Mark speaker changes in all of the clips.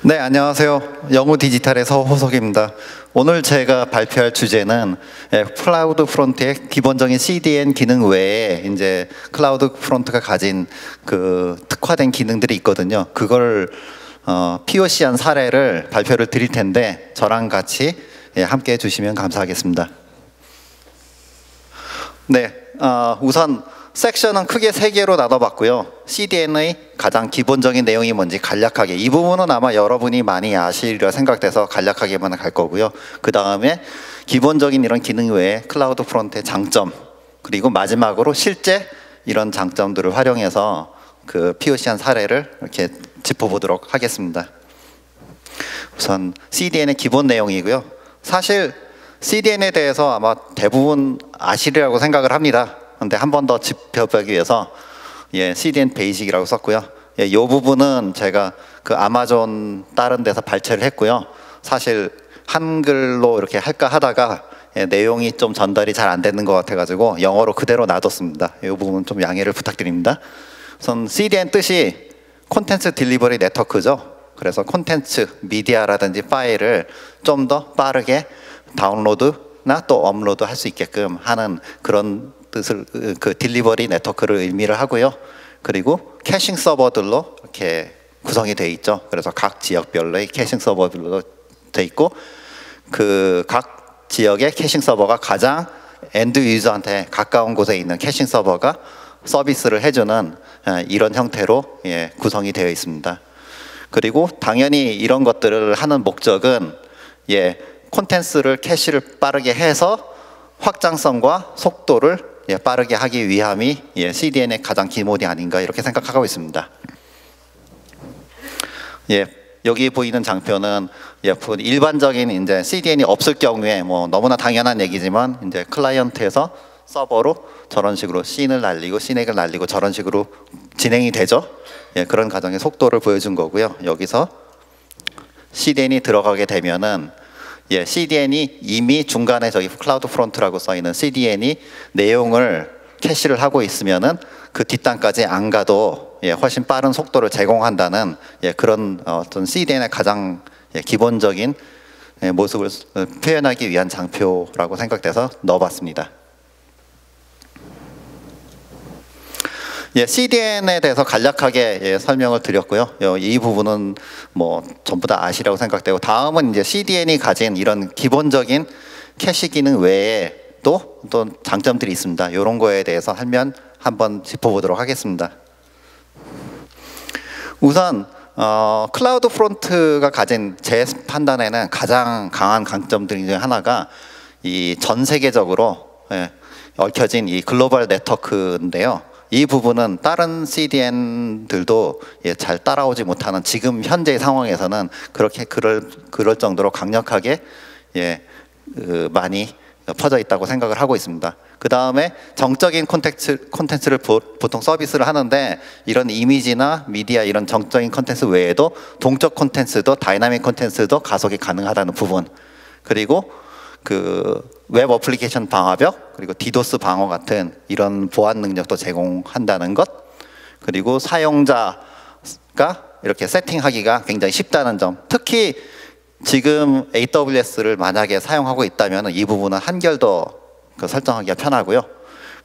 Speaker 1: 네, 안녕하세요. 영우 디지털의 서호석입니다. 오늘 제가 발표할 주제는 클라우드 프론트의 기본적인 CDN 기능 외에 이제 클라우드 프론트가 가진 그 특화된 기능들이 있거든요. 그걸 POC한 사례를 발표를 드릴 텐데 저랑 같이 함께 해주시면 감사하겠습니다. 네, 우선 섹션은 크게 3개로 나눠봤고요. CDN의 가장 기본적인 내용이 뭔지 간략하게, 이 부분은 아마 여러분이 많이 아시리라 생각돼서 간략하게만 갈 거고요. 그 다음에 기본적인 이런 기능 외에 클라우드 프론트의 장점, 그리고 마지막으로 실제 이런 장점들을 활용해서 그 POC한 사례를 이렇게 짚어보도록 하겠습니다. 우선 CDN의 기본 내용이고요. 사실 CDN에 대해서 아마 대부분 아시리라고 생각을 합니다. 근데 한 번 더 짚어보기 위해서 CDN 베이직이라고 썼고요. 이 부분은 제가 그 아마존 다른 데서 발췌를 했고요. 사실 한글로 이렇게 할까 하다가 내용이 좀 전달이 잘 안 되는 것 같아가지고 영어로 그대로 놔뒀습니다. 이 부분 좀 양해를 부탁드립니다. 우선 CDN 뜻이 콘텐츠 딜리버리 네트워크죠. 그래서 콘텐츠, 미디어라든지 파일을 좀 더 빠르게 다운로드나 또 업로드 할 수 있게끔 하는 그런 뜻을, 그 딜리버리 네트워크를 의미를 하고요. 그리고 캐싱 서버들로 이렇게 구성이 되어 있죠. 그래서 각 지역별로의 캐싱 서버들로 되어 있고, 그 각 지역의 캐싱 서버가 가장 엔드 유저한테 가까운 곳에 있는 캐싱 서버가 서비스를 해주는 이런 형태로 구성이 되어 있습니다. 그리고 당연히 이런 것들을 하는 목적은 콘텐츠를 캐시를 빠르게 해서 확장성과 속도를 빠르게 하기 위함이 CDN의 가장 기본이 아닌가 이렇게 생각하고 있습니다. 여기 보이는 장표는 일반적인 이제 CDN이 없을 경우에 뭐 너무나 당연한 얘기지만 이제 클라이언트에서 서버로 저런 식으로 씬을 날리고 씬액을 날리고 저런 식으로 진행이 되죠. 그런 과정의 속도를 보여준 거고요. 여기서 CDN이 들어가게 되면은 CDN이 이미 중간에 저기 클라우드 프론트라고 써있는 CDN이 내용을 캐시를 하고 있으면은 그 뒷단까지 안 가도 훨씬 빠른 속도를 제공한다는 그런 어떤 CDN의 가장 기본적인 모습을 표현하기 위한 장표라고 생각돼서 넣어봤습니다. CDN에 대해서 간략하게 설명을 드렸고요. 이 부분은 뭐 전부 다 아시라고 생각되고, 다음은 이제 CDN이 가진 이런 기본적인 캐시 기능 외에 또 장점들이 있습니다. 이런 거에 대해서 한번 짚어보도록 하겠습니다. 우선 클라우드 프론트가 가진 제 판단에는 가장 강한 강점들 중에 하나가 이 전 세계적으로 얽혀진 이 글로벌 네트워크인데요. 이 부분은 다른 CDN들도 잘 따라오지 못하는 지금 현재 상황에서는 그렇게 그럴 정도로 강력하게 많이 퍼져 있다고 생각을 하고 있습니다. 그 다음에 정적인 콘텐츠를 보통 서비스를 하는데, 이런 이미지나 미디어 이런 정적인 콘텐츠 외에도 동적 콘텐츠도 다이나믹 콘텐츠도 가속이 가능하다는 부분, 그리고 그 웹 어플리케이션 방화벽, 그리고 디도스 방어 같은 이런 보안 능력도 제공한다는 것, 그리고 사용자가 이렇게 세팅하기가 굉장히 쉽다는 점, 특히 지금 AWS를 만약에 사용하고 있다면 이 부분은 한결 더 설정하기가 편하고요.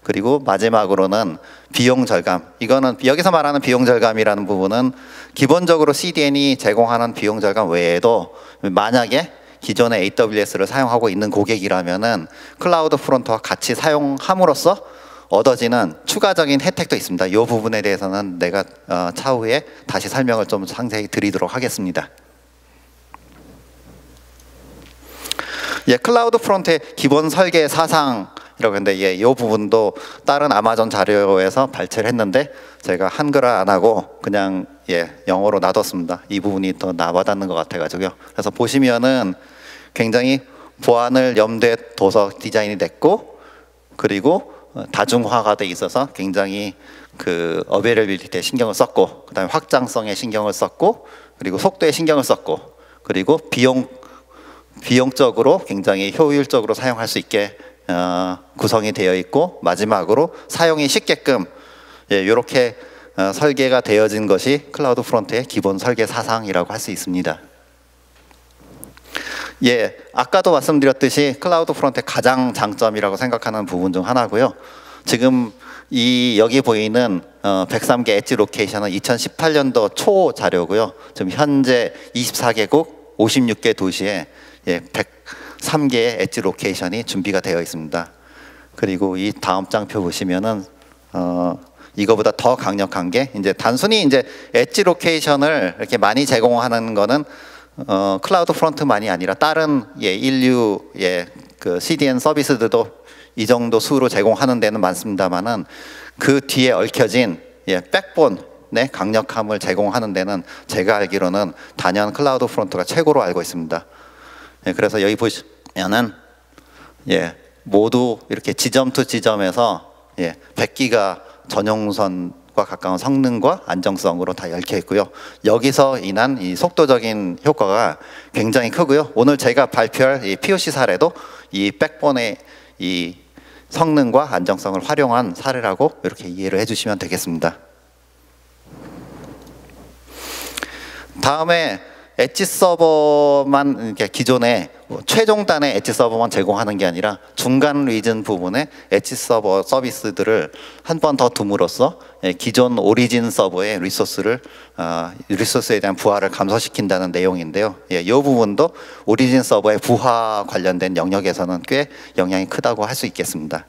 Speaker 1: 그리고 마지막으로는 비용 절감. 이거는 여기서 말하는 비용 절감이라는 부분은 기본적으로 CDN이 제공하는 비용 절감 외에도 만약에 기존의 AWS를 사용하고 있는 고객이라면은 클라우드 프론트와 같이 사용함으로써 얻어지는 추가적인 혜택도 있습니다. 이 부분에 대해서는 내가 차후에 다시 설명을 좀 상세히 드리도록 하겠습니다. 클라우드 프론트의 기본 설계 사상이라고 했는데, 이 부분도 다른 아마존 자료에서 발췌를 했는데 제가 한글화 안 하고 그냥 영어로 놔뒀습니다. 이 부분이 더 와닿는 것 같아가지고요. 그래서 보시면은 굉장히 보안을 염두에 둬서 디자인이 됐고, 그리고 다중화가 돼 있어서 굉장히 그 어베일abili티에 신경을 썼고, 그 다음에 확장성에 신경을 썼고, 그리고 속도에 신경을 썼고, 그리고 비용적으로 굉장히 효율적으로 사용할 수 있게 구성이 되어 있고, 마지막으로 사용이 쉽게끔 이렇게 설계가 되어진 것이 클라우드 프론트의 기본 설계 사상이라고 할 수 있습니다. 예, 아까도 말씀드렸듯이 클라우드 프론트의 가장 장점이라고 생각하는 부분 중 하나고요. 지금 여기 보이는 103개 엣지 로케이션은 2018년도 초 자료고요. 지금 현재 24개국 56개 도시에 103개의 엣지 로케이션이 준비가 되어 있습니다. 그리고 이 다음 장표 보시면은 이거보다 더 강력한 게 이제 단순히 이제 엣지 로케이션을 이렇게 많이 제공하는 거는 클라우드 프론트만이 아니라 다른 인류의 그 CDN 서비스들도 이 정도 수로 제공하는 데는 많습니다만은 그 뒤에 얽혀진 백본의 강력함을 제공하는 데는 제가 알기로는 단연 클라우드 프론트가 최고로 알고 있습니다. 그래서 여기 보시면은 모두 이렇게 지점 투 지점에서 100기가 전용선과 가까운 성능과 안정성으로 다 얽혀 있고요. 여기서 인한 이 속도적인 효과가 굉장히 크고요. 오늘 제가 발표할 이 POC 사례도 이 백본의 이 성능과 안정성을 활용한 사례라고 이렇게 이해를 해주시면 되겠습니다. 다음에 엣지 서버만 이렇게 기존에 최종단의 엣지 서버만 제공하는 게 아니라 중간 리전 부분에 엣지 서버 서비스들을 한 번 더 둠으로써 기존 오리진 서버의 리소스에 대한 부하를 감소시킨다는 내용인데요. 이 부분도 오리진 서버의 부하 관련된 영역에서는 꽤 영향이 크다고 할 수 있겠습니다.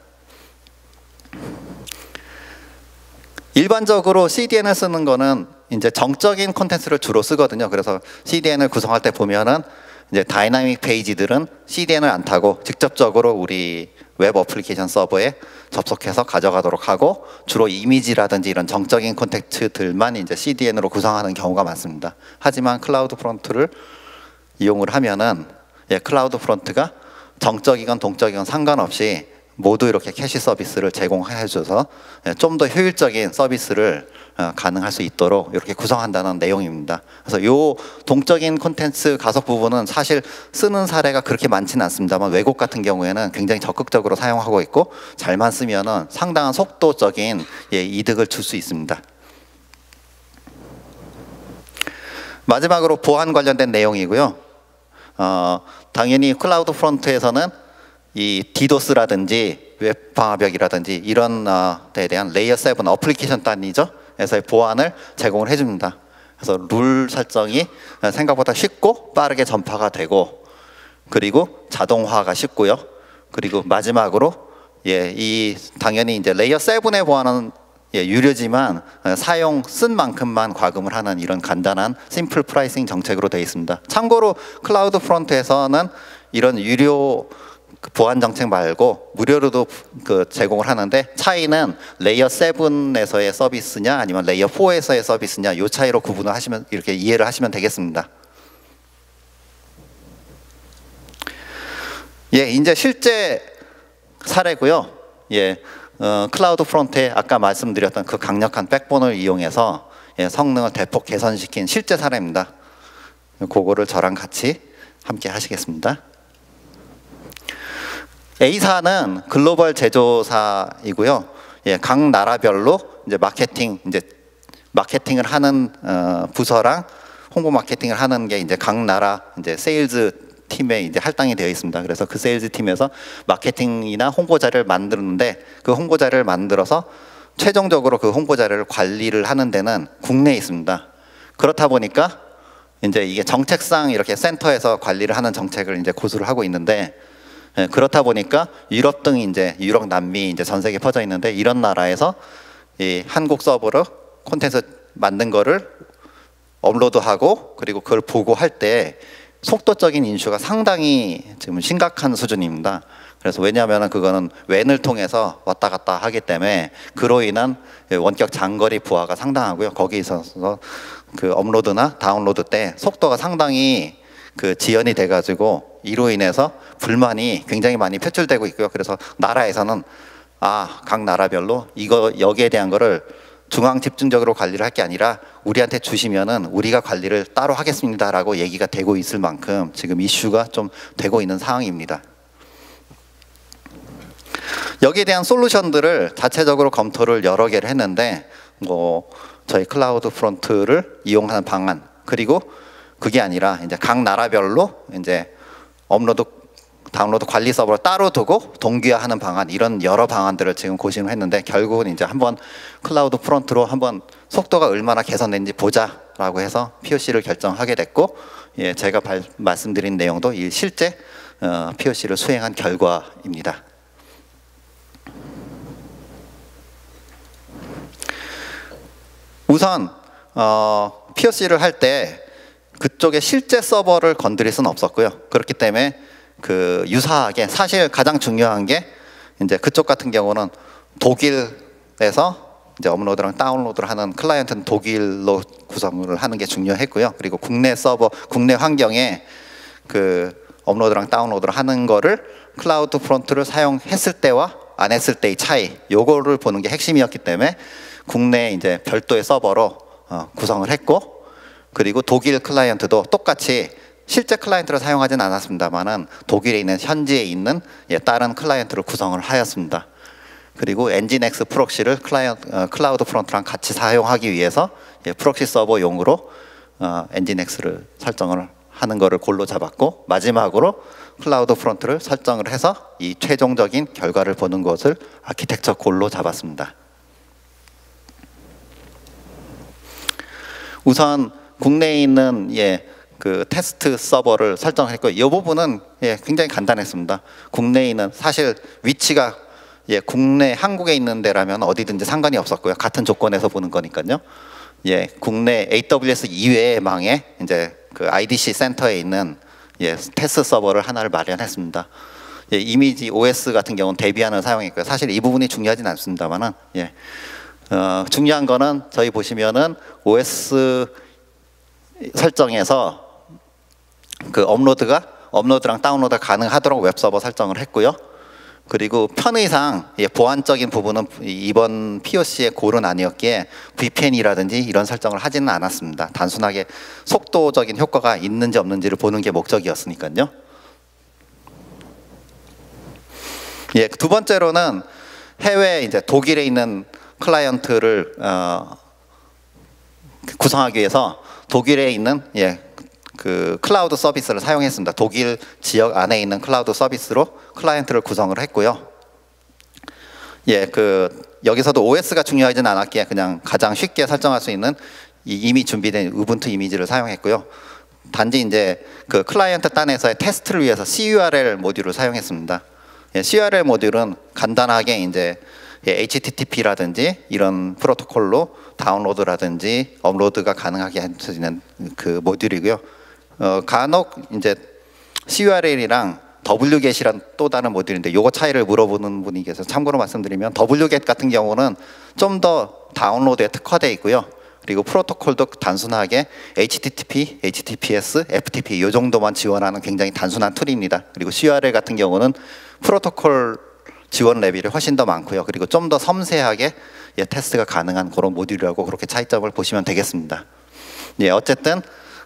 Speaker 1: 일반적으로 CDN을 쓰는 거는 이제 정적인 콘텐츠를 주로 쓰거든요. 그래서 CDN을 구성할 때 보면은 이제 다이나믹 페이지들은 CDN을 안 타고 직접적으로 우리 웹 어플리케이션 서버에 접속해서 가져가도록 하고 주로 이미지라든지 이런 정적인 콘텐츠들만 이제 CDN으로 구성하는 경우가 많습니다. 하지만 클라우드 프론트를 이용을 하면은 클라우드 프론트가 정적이건 동적이건 상관없이 모두 이렇게 캐시 서비스를 제공해 줘서 좀 더 효율적인 서비스를 가능할 수 있도록 이렇게 구성한다는 내용입니다. 그래서 요 동적인 콘텐츠 가속 부분은 사실 쓰는 사례가 그렇게 많지는 않습니다만 외국 같은 경우에는 굉장히 적극적으로 사용하고 있고 잘만 쓰면은 상당한 속도적인 이득을 줄 수 있습니다. 마지막으로 보안 관련된 내용이고요. 당연히 클라우드 프론트에서는 이 디도스라든지 웹 방화벽이라든지 이런 데에 대한 레이어 7 어플리케이션 단위죠. 에서의 보안을 제공을 해줍니다. 그래서 룰 설정이 생각보다 쉽고 빠르게 전파가 되고 그리고 자동화가 쉽고요. 그리고 마지막으로 당연히 이제 레이어 7의 보안은 유료지만 쓴 만큼만 과금을 하는 이런 간단한 심플 프라이싱 정책으로 되어 있습니다. 참고로 클라우드 프론트에서는 이런 유료 보안 정책 말고 무료로도 제공을 하는데 차이는 레이어 7에서의 서비스냐 아니면 레이어 4에서의 서비스냐 이 차이로 구분을 하시면 이렇게 이해를 하시면 되겠습니다. 이제 실제 사례고요. 클라우드 프론트에 아까 말씀드렸던 그 강력한 백본을 이용해서 성능을 대폭 개선시킨 실제 사례입니다. 그거를 저랑 같이 함께 하시겠습니다. A사는 글로벌 제조사이고요. 각 나라별로 이제 마케팅을 하는 부서랑 홍보 마케팅을 하는 게 이제 각 나라 이제 세일즈 팀에 이제 할당이 되어 있습니다. 그래서 그 세일즈 팀에서 마케팅이나 홍보자를 만드는데 그 홍보자를 만들어서 최종적으로 그 홍보자를 관리를 하는 데는 국내에 있습니다. 그렇다 보니까 이제 이게 정책상 이렇게 센터에서 관리를 하는 정책을 이제 고수를 하고 있는데 그렇다 보니까 유럽 등 이제 유럽, 남미 이제 전 세계 퍼져 있는데 이런 나라에서 이 한국 서버로 콘텐츠 만든 거를 업로드하고 그리고 그걸 보고 할 때 속도적인 인슈가 상당히 지금 심각한 수준입니다. 그래서 왜냐하면 그거는 웬을 통해서 왔다 갔다 하기 때문에 그로 인한 원격 장거리 부하가 상당하고요. 거기에 있어서 그 업로드나 다운로드 때 속도가 상당히 지연이 돼가지고 이로 인해서 불만이 굉장히 많이 표출되고 있고요. 그래서 나라에서는 각 나라별로 여기에 대한 거를 중앙 집중적으로 관리를 할 게 아니라 우리한테 주시면은 우리가 관리를 따로 하겠습니다라고 얘기가 되고 있을 만큼 지금 이슈가 좀 되고 있는 상황입니다. 여기에 대한 솔루션들을 자체적으로 검토를 여러 개를 했는데 저희 클라우드 프론트를 이용하는 방안 그리고 그게 아니라 이제 각 나라별로 이제 업로드 다운로드 관리 서버를 따로 두고 동기화하는 방안, 이런 여러 방안들을 지금 고심을 했는데, 결국은 이제 한번 클라우드 프론트로 한번 속도가 얼마나 개선된지 보자라고 해서 POC를 결정하게 됐고, 예, 제가 말씀드린 내용도 이 실제 POC를 수행한 결과입니다. 우선 POC를 할 때 그쪽에 실제 서버를 건드릴 수는 없었고요. 그렇기 때문에 그 유사하게, 사실 가장 중요한 게 이제 그쪽 같은 경우는 독일에서 이제 업로드랑 다운로드를 하는 클라이언트는 독일로 구성을 하는 게 중요했고요. 그리고 국내 서버, 국내 환경에 그 업로드랑 다운로드를 하는 거를 클라우드 프론트를 사용했을 때와 안 했을 때의 차이, 요거를 보는 게 핵심이었기 때문에 국내에 이제 별도의 서버로 구성을 했고, 그리고 독일 클라이언트도 똑같이 실제 클라이언트를 사용하진 않았습니다만은 독일에 있는 현지에 있는 다른 클라이언트를 구성을 하였습니다. 그리고 엔진엑스 프록시를 클라우드 프론트랑 같이 사용하기 위해서 프록시 서버용으로 엔진엑스를 설정을 하는 거를 골로 잡았고, 마지막으로 클라우드 프론트를 설정을 해서 이 최종적인 결과를 보는 것을 아키텍처 골로 잡았습니다. 우선 국내에 있는 그 테스트 서버를 설정했고, 이 부분은 굉장히 간단했습니다. 국내에 있는, 사실 위치가 국내 한국에 있는 데라면 어디든지 상관이 없었고요. 같은 조건에서 보는 거니까요. 국내 AWS 이외의 망에 이제 그 IDC 센터에 있는 테스트 서버를 하나를 마련했습니다. 이미지 OS 같은 경우는 데비안을 사용했고요. 사실 이 부분이 중요하진 않습니다만은 중요한 거는 저희 보시면은 OS 설정에서 그 업로드랑 다운로드가 가능하도록 웹서버 설정을 했고요. 그리고 편의상 보안적인 부분은 이번 POC의 골은 아니었기에 VPN이라든지 이런 설정을 하지는 않았습니다. 단순하게 속도적인 효과가 있는지 없는지를 보는 게 목적이었으니까요. 두 번째로는 해외 이제 독일에 있는 클라이언트를 구성하기 위해서 독일에 있는 그 클라우드 서비스를 사용했습니다. 독일 지역 안에 있는 클라우드 서비스로 클라이언트를 구성을 했고요. 여기서도 OS가 중요하진 않았기에 그냥 가장 쉽게 설정할 수 있는 이미 준비된 우분투 이미지를 사용했고요. 단지 이제 그 클라이언트 단에서의 테스트를 위해서 CURL 모듈을 사용했습니다. CURL 모듈은 간단하게 이제 HTTP라든지 이런 프로토콜로 다운로드라든지 업로드가 가능하게 해주는 그 모듈이고요. 간혹 이제 CURL이랑 wget이란 또 다른 모듈인데, 요거 차이를 물어보는 분이 계셔서 참고로 말씀드리면, wget 같은 경우는 좀 더 다운로드에 특화되어 있고요. 그리고 프로토콜도 단순하게 HTTP, HTTPS, FTP 요 정도만 지원하는 굉장히 단순한 툴입니다. 그리고 CURL 같은 경우는 프로토콜 지원 레벨이 훨씬 더 많고요. 그리고 좀 더 섬세하게 테스트가 가능한 그런 모듈이라고 그렇게 차이점을 보시면 되겠습니다. 어쨌든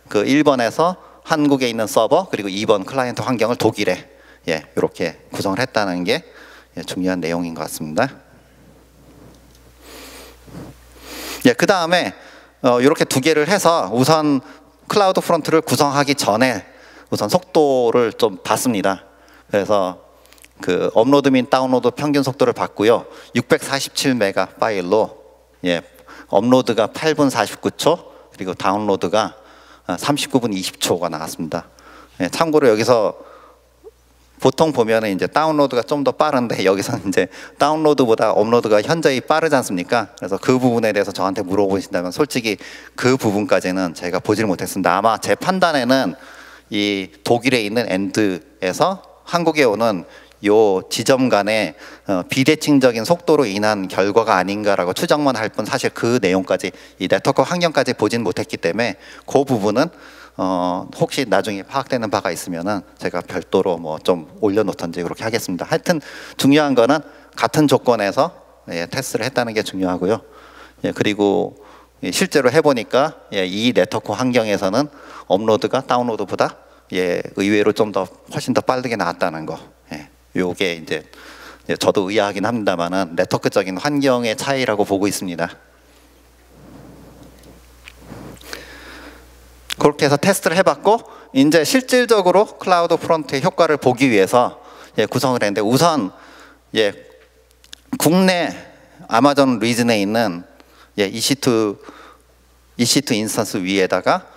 Speaker 1: 그 1번에서 한국에 있는 서버, 그리고 2번 클라이언트 환경을 독일에 이렇게 구성을 했다는 게 중요한 내용인 것 같습니다. 그 다음에 이렇게 두 개를 해서 우선 클라우드 프론트를 구성하기 전에 우선 속도를 좀 봤습니다. 그래서 그 업로드 및 다운로드 평균 속도를 봤고요. 647메가 파일로 업로드가 8분 49초, 그리고 다운로드가 39분 20초가 나왔습니다. 참고로 여기서 보통 보면은 이제 다운로드가 좀 더 빠른데, 여기서는 이제 다운로드보다 업로드가 현저히 빠르지 않습니까? 그래서 그 부분에 대해서 저한테 물어보신다면 솔직히 그 부분까지는 제가 보질 못했습니다. 아마 제 판단에는 이 독일에 있는 엔드에서 한국에 오는 요 지점 간의 비대칭적인 속도로 인한 결과가 아닌가라고 추정만 할 뿐, 사실 그 내용까지, 이 네트워크 환경까지 보진 못했기 때문에 그 부분은 혹시 나중에 파악되는 바가 있으면은 제가 별도로 뭐 좀 올려놓던지 그렇게 하겠습니다. 하여튼 중요한 거는 같은 조건에서 테스트를 했다는 게 중요하고요. 그리고 실제로 해보니까 이 네트워크 환경에서는 업로드가 다운로드보다 의외로 좀 더 훨씬 더 빠르게 나왔다는 거. 요게 이제 저도 의아하긴 합니다만은 네트워크적인 환경의 차이라고 보고 있습니다. 그렇게 해서 테스트를 해봤고 이제 실질적으로 클라우드 프론트의 효과를 보기 위해서 구성을 했는데 우선 국내 아마존 리즌에 있는 EC2 인스턴스 위에다가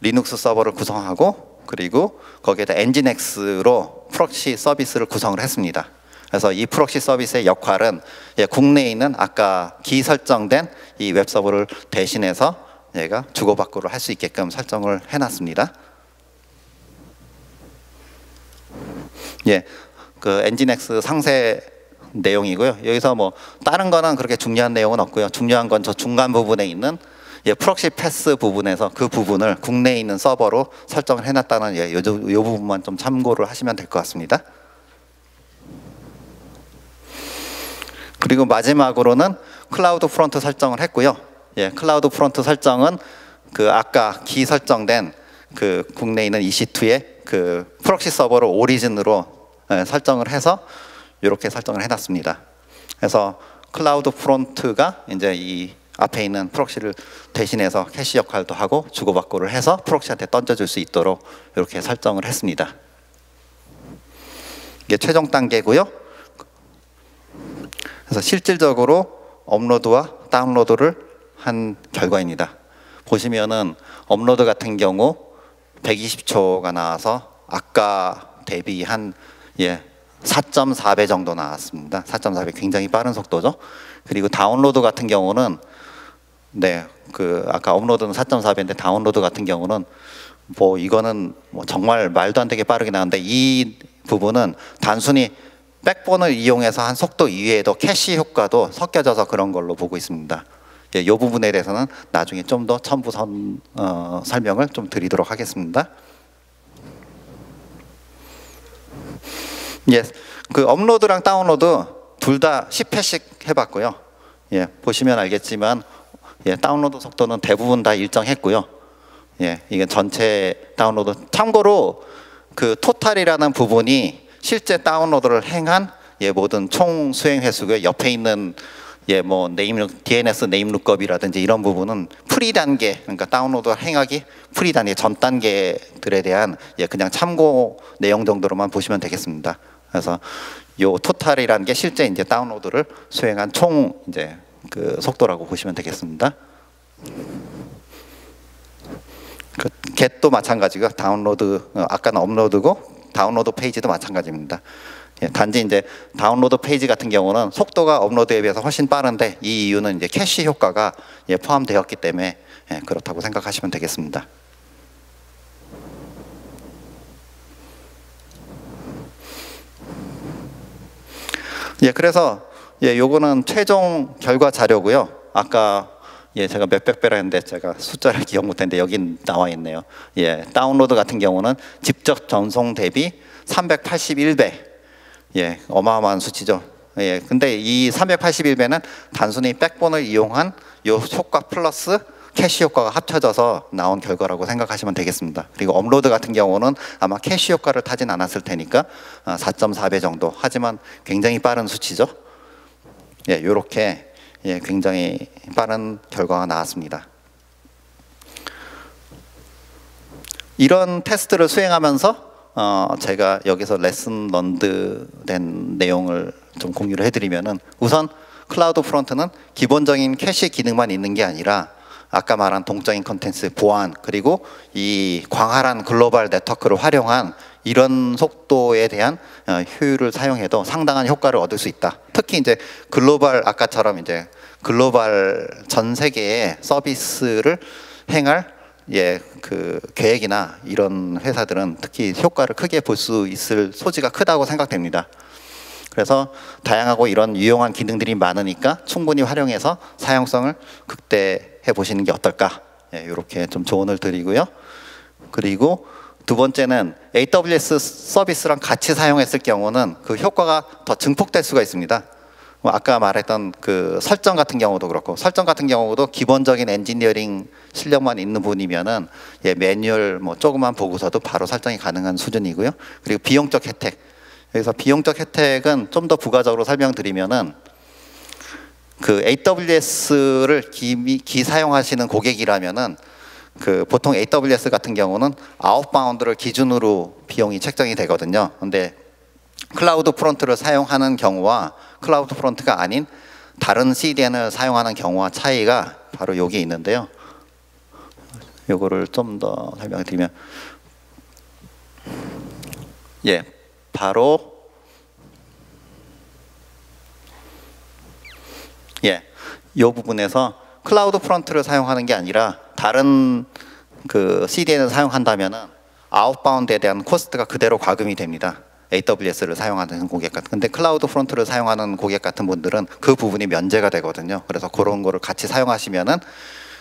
Speaker 1: 리눅스 서버를 구성하고 그리고 거기에다 엔진엑스로 프록시 서비스를 구성을 했습니다. 그래서 이 프록시 서비스의 역할은 국내에 있는 아까 기설정된 이 웹서버를 대신해서 얘가 주고받고를 할 수 있게끔 설정을 해놨습니다. 그 엔진엑스 상세 내용이고요. 여기서 뭐 다른 거는 그렇게 중요한 내용은 없고요. 중요한 건 저 중간 부분에 있는 프록시 패스 부분에서 그 부분을 국내에 있는 서버로 설정을 해놨다는 이 부분만 좀 참고를 하시면 될 것 같습니다. 그리고 마지막으로는 클라우드 프론트 설정을 했고요. 클라우드 프론트 설정은 그 아까 기 설정된 그 국내에 있는 EC2의 그 프록시 서버를 오리진으로 설정을 해서 이렇게 설정을 해놨습니다. 그래서 클라우드 프론트가 이제 이 앞에 있는 프록시를 대신해서 캐시 역할도 하고 주고받고를 해서 프록시한테 던져줄 수 있도록 이렇게 설정을 했습니다. 이게 최종 단계고요. 그래서 실질적으로 업로드와 다운로드를 한 결과입니다. 보시면은 업로드 같은 경우 120초가 나와서 아까 대비 한 4.4배 정도 나왔습니다. 4.4배 굉장히 빠른 속도죠. 그리고 다운로드 같은 경우는 그 아까 업로드는 4.4배인데 다운로드 같은 경우는 뭐 이거는 뭐 정말 말도 안 되게 빠르게 나오는데 이 부분은 단순히 백본을 이용해서 한 속도 이외에도 캐시 효과도 섞여져서 그런 걸로 보고 있습니다. 이 부분에 대해서는 나중에 좀 더 첨부 설명을 좀 드리도록 하겠습니다. 그 업로드랑 다운로드 둘 다 10회씩 해봤고요. 보시면 알겠지만 다운로드 속도는 대부분 다 일정했고요. 이게 전체 다운로드. 참고로 그 토탈이라는 부분이 실제 다운로드를 행한 모든 총 수행 횟수고요. 옆에 있는 뭐 DNS 네임 룩업이라든지 이런 부분은 프리 단계, 그러니까 다운로드 행하기 프리 단계 전 단계들에 대한 그냥 참고 내용 정도로만 보시면 되겠습니다. 그래서 요 토탈이라는 게 실제 이제 다운로드를 수행한 총 이제 그 속도라고 보시면 되겠습니다. 그 get도 마찬가지고 다운로드 아까는 업로드고 다운로드 페이지도 마찬가지입니다. 단지 이제 다운로드 페이지 같은 경우는 속도가 업로드에 비해서 훨씬 빠른데 이 이유는 이제 캐시 효과가 포함되었기 때문에 그렇다고 생각하시면 되겠습니다. 그래서 요거는 최종 결과 자료고요. 아까 제가 몇백 배라 했는데 제가 숫자를 기억 못했는데 여기 나와 있네요. 다운로드 같은 경우는 직접 전송 대비 381배. 어마어마한 수치죠. 근데 이 381배는 단순히 백본을 이용한 요 효과 플러스 캐시 효과가 합쳐져서 나온 결과라고 생각하시면 되겠습니다. 그리고 업로드 같은 경우는 아마 캐시 효과를 타진 않았을 테니까 4.4배 정도. 하지만 굉장히 빠른 수치죠. 요렇게 굉장히 빠른 결과가 나왔습니다. 이런 테스트를 수행하면서 제가 여기서 레슨 런드 된 내용을 좀 공유를 해드리면은 우선 클라우드 프론트는 기본적인 캐시 기능만 있는 게 아니라 아까 말한 동적인 컨텐츠 보안 그리고 이 광활한 글로벌 네트워크를 활용한 이런 속도에 대한 효율을 사용해도 상당한 효과를 얻을 수 있다. 특히 이제 글로벌 아까처럼 이제 글로벌 전 세계의 서비스를 행할 그 계획이나 이런 회사들은 특히 효과를 크게 볼 수 있을 소지가 크다고 생각됩니다. 그래서 다양하고 이런 유용한 기능들이 많으니까 충분히 활용해서 사용성을 극대해 보시는 게 어떨까 이렇게 좀 조언을 드리고요. 그리고 두 번째는 AWS 서비스랑 같이 사용했을 경우는 그 효과가 더 증폭될 수가 있습니다. 아까 말했던 그 설정 같은 경우도 그렇고 설정 같은 경우도 기본적인 엔지니어링 실력만 있는 분이면은 매뉴얼 뭐 조그만 보고서도 바로 설정이 가능한 수준이고요. 그리고 비용적 혜택. 여기서 비용적 혜택은 좀 더 부가적으로 설명드리면은 그 AWS를 기 사용하시는 고객이라면은 그 보통 AWS 같은 경우는 아웃바운드를 기준으로 비용이 책정이 되거든요. 근데 클라우드 프론트를 사용하는 경우와 클라우드 프론트가 아닌 다른 CDN을 사용하는 경우와 차이가 바로 여기 있는데요. 요거를 좀 더 설명을 드리면, 예, 바로 요 부분에서 클라우드 프론트를 사용하는 게 아니라 다른 그 CDN을 사용한다면은 아웃바운드에 대한 코스트가 그대로 과금이 됩니다. AWS를 사용하는 고객 같은. 근데 클라우드 프론트를 사용하는 고객 같은 분들은 그 부분이 면제가 되거든요. 그래서 그런 거를 같이 사용하시면은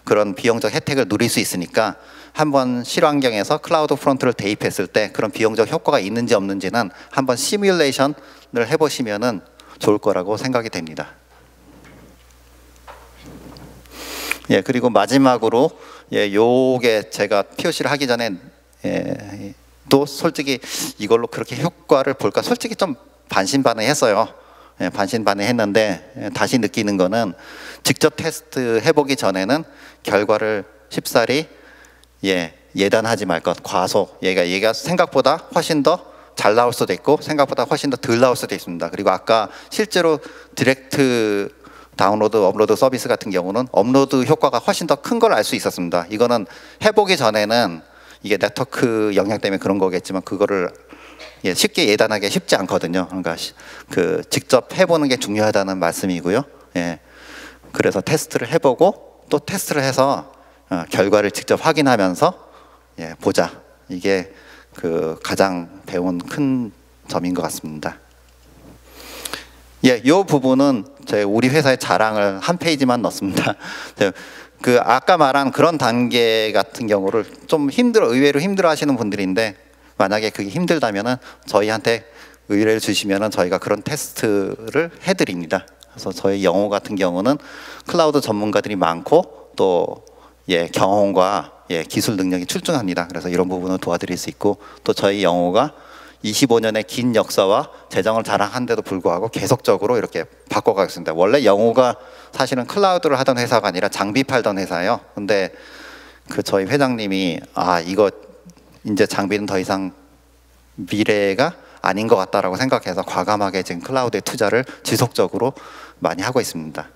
Speaker 1: 그런 비용적 혜택을 누릴 수 있으니까 한번 실환경에서 클라우드 프론트를 대입했을 때 그런 비용적 효과가 있는지 없는지는 한번 시뮬레이션을 해보시면은 좋을 거라고 생각이 됩니다. 예, 그리고 마지막으로 요게 제가 POC를 하기 전에 또 솔직히 이걸로 그렇게 효과를 볼까 솔직히 좀 반신반의했어요. 반신반의했는데 다시 느끼는 거는 직접 테스트 해보기 전에는 결과를 쉽사리 예단하지 말 것. 과소. 얘가 생각보다 훨씬 더 잘 나올 수도 있고 생각보다 훨씬 더 덜 나올 수도 있습니다. 그리고 아까 실제로 디렉트 다운로드, 업로드 서비스 같은 경우는 업로드 효과가 훨씬 더 큰 걸 알 수 있었습니다. 이거는 해보기 전에는 이게 네트워크 영향 때문에 그런 거겠지만 그거를 쉽게 예단하기 쉽지 않거든요. 그러니까 그 직접 해보는 게 중요하다는 말씀이고요. 그래서 테스트를 해보고 또 테스트를 해서 결과를 직접 확인하면서 보자. 이게 그 가장 배운 큰 점인 것 같습니다. 이 부분은 우리 회사의 자랑을 한 페이지만 넣습니다. 그 아까 말한 그런 단계 같은 경우를 좀 의외로 힘들어 하시는 분들인데 만약에 그게 힘들다면은 저희한테 의뢰를 주시면은 저희가 그런 테스트를 해드립니다. 그래서 저희 영어 같은 경우는 클라우드 전문가들이 많고 또 경험과 기술 능력이 출중합니다. 그래서 이런 부분을 도와드릴 수 있고 또 저희 영어가 25년의 긴 역사와 재정을 자랑한데도 불구하고 계속적으로 이렇게 바꿔가고 있습니다. 원래 영호가 사실은 클라우드를 하던 회사가 아니라 장비 팔던 회사예요. 근데 그 저희 회장님이 이거 이제 장비는 더 이상 미래가 아닌 것 같다라고 생각해서 과감하게 지금 클라우드에 투자를 지속적으로 많이 하고 있습니다.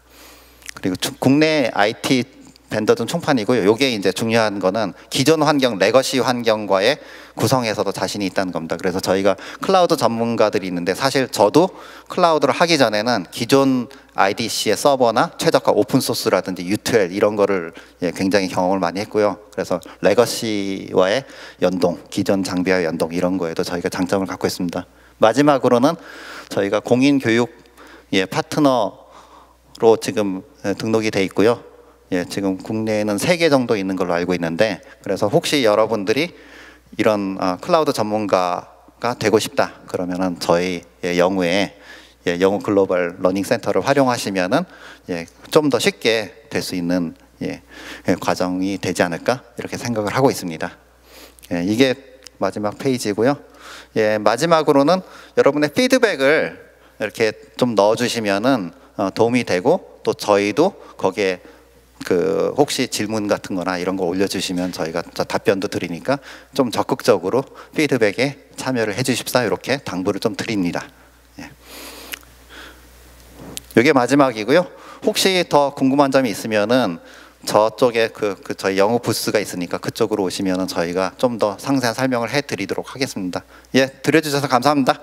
Speaker 1: 그리고 국내 IT 벤더든 총판이고요. 이게 이제 중요한 거는 기존 환경, 레거시 환경과의 구성에서도 자신이 있다는 겁니다. 그래서 저희가 클라우드 전문가들이 있는데 사실 저도 클라우드를 하기 전에는 기존 IDC의 서버나 최적화 오픈소스라든지 U2L 이런 거를 굉장히 경험을 많이 했고요. 그래서 레거시와의 연동, 기존 장비와의 연동 이런 거에도 저희가 장점을 갖고 있습니다. 마지막으로는 저희가 공인교육 파트너로 지금 등록이 돼 있고요. 지금 국내에는 3개 정도 있는 걸로 알고 있는데 그래서 혹시 여러분들이 이런 클라우드 전문가가 되고 싶다 그러면은 저희 영우의 영우 글로벌 러닝 센터를 활용하시면은 좀 더 쉽게 될 수 있는 과정이 되지 않을까 이렇게 생각을 하고 있습니다. 이게 마지막 페이지고요. 마지막으로는 여러분의 피드백을 이렇게 좀 넣어주시면은 도움이 되고 또 저희도 거기에 그 혹시 질문 같은 거나 이런 거 올려주시면 저희가 답변도 드리니까 좀 적극적으로 피드백에 참여를 해 주십사 이렇게 당부를 좀 드립니다. 이게 마지막이고요. 혹시 더 궁금한 점이 있으면은 저쪽에 저희 영어 부스가 있으니까 그쪽으로 오시면은 저희가 좀 더 상세한 설명을 해 드리도록 하겠습니다. 들어주셔서 감사합니다.